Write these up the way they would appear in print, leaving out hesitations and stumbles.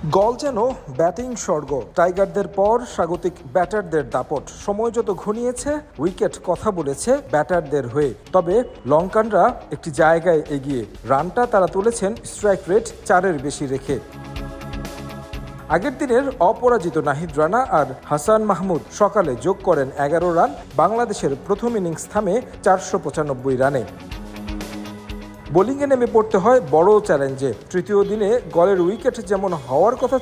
গল যেন ব্যাটিং স্বর্গ। টাইগারদের পর স্বাগতিক ব্যাটারদের দাপট। সময় যত ঘনিয়েছে উইকেট কথা বলেছে ব্যাটারদের হয়ে। তবে লঙ্কানরা একটি জায়গায় এগিয়ে। রানটা তারা তুলেছেন স্ট্রাইক রেট 4-এর বেশি রেখে। আগের দিনের অপরাজিত নাহিদ রানা আর হাসান মাহমুদ সকালে যোগ করেন 11 রান। বাংলাদেশের প্রথম ইনিংস থামে 495 রানে। বোলিংয়ে নেমে পড়তে হয় বড় চ্যালেঞ্জে। তৃতীয় দিনে গলের উইকেট যেমন হওয়ার কথা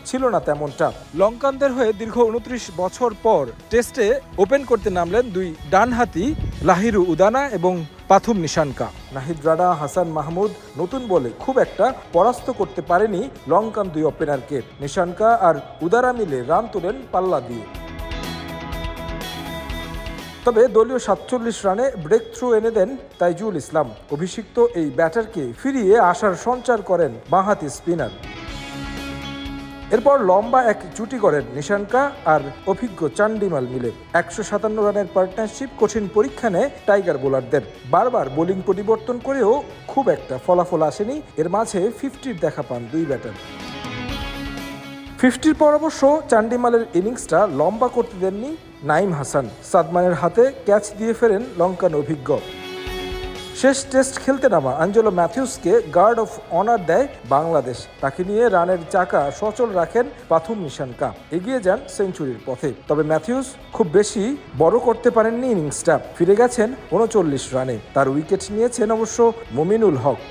ছিল না তেমনটা। লঙ্কানদের হয়ে দীর্ঘ 29 বছর পর টেস্টে ওপেন করতে নামলেন দুই ডানহাতি লাহিরু উদানা এবং পাথুম নিশানকা। নাহিদ রানা, হাসান মাহমুদ নতুন বলে খুব একটা পরাস্ত করতে পারেনি লঙ্কান দুই ওপেনারকে। নিশানকা আর উদারা মিলে রান তোলেন পাল্লা দিয়ে। তবে দলীয় 47 রানে ব্রেক থ্রু এনে দেন তাইজুল ইসলাম। অভিষিক্ত এই ব্যাটারকে ফিরিয়ে আশার সঞ্চার করেন বাঁহাতি স্পিনার। এরপর লম্বা এক জুটি করেন নিশানকা আর অভিজ্ঞ চান্ডিমাল মিলে। 157 রানের পার্টনারশিপ কঠিন পরীক্ষা নেয় টাইগার বোলারদের। বারবার বোলিং পরিবর্তন করেও খুব একটা ফলাফল আসেনি। এর মাঝে 50-র দেখা পান দুই ব্যাটার। 50-র পর অবশ্য চান্ডিমালের ইনিংসটা লম্বা করতে দেননি নাইম হাসান। সাদমানের হাতে ক্যাচ দিয়ে ফেরেন লঙ্কান অভিজ্ঞ। শেষ টেস্ট খেলতে নামা আঞ্জেলো ম্যাথিউসকে গার্ড অফ অনার দেয় বাংলাদেশ। তাকে নিয়ে রানের চাকা সচল রাখেন পাথুম নিশানকা। এগিয়ে যান সেঞ্চুরির পথে। তবে ম্যাথিউস খুব বেশি বড় করতে পারেননি ইনিংসটা। ফিরে গেছেন 39 রানে। তার উইকেট নিয়েছেন অবশ্য মুমিনুল হক।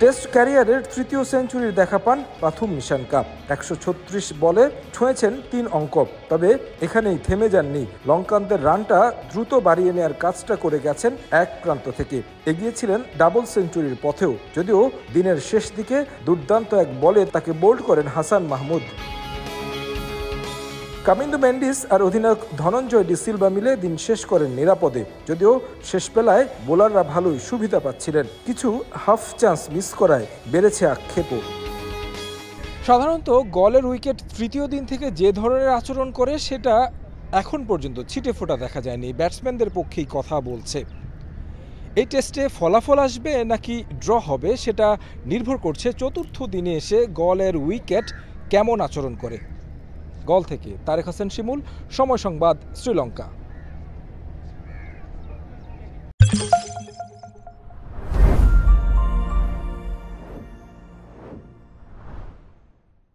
টেস্ট ক্যারিয়ারের তৃতীয় সেঞ্চুরির দেখা পান পাথুম নিশানকা। 136 বলে ছুঁয়েছেন 3 অঙ্ক। তবে এখানেই থেমে যাননি। লঙ্কানদের রানটা দ্রুত বাড়িয়ে নেওয়ার কাজটা করে গেছেন এক প্রান্ত থেকে। এগিয়েছিলেন ডাবল সেঞ্চুরির পথেও, যদিও দিনের শেষ দিকে দুর্দান্ত এক বলে তাকে বোল্ড করেন হাসান মাহমুদ। কামিন্দু মেন্ডিস আর অধিনায়ক ধনঞ্জয় ডি সিলভা মিলে দিন শেষ করেন নিরাপদে। যদিও শেষ বেলায় বোলাররা ভালোই সুবিধা পাচ্ছিলেন। কিছু হাফ চান্স মিস করায় বেড়েছে আক্ষেপও। সাধারণত গলের উইকেট তৃতীয় দিন থেকে যে ধরনের আচরণ করে সেটা এখন পর্যন্ত ছিটে ফোটা দেখা যায়নি। ব্যাটসম্যানদের পক্ষেই কথা বলছে। এই টেস্টে ফলাফল আসবে নাকি ড্র হবে সেটা নির্ভর করছে চতুর্থ দিনে এসে গলের উইকেট কেমন আচরণ করে। গল থেকে তারেক হাসান শিমুল, সময় সংবাদ, শ্রীলঙ্কা।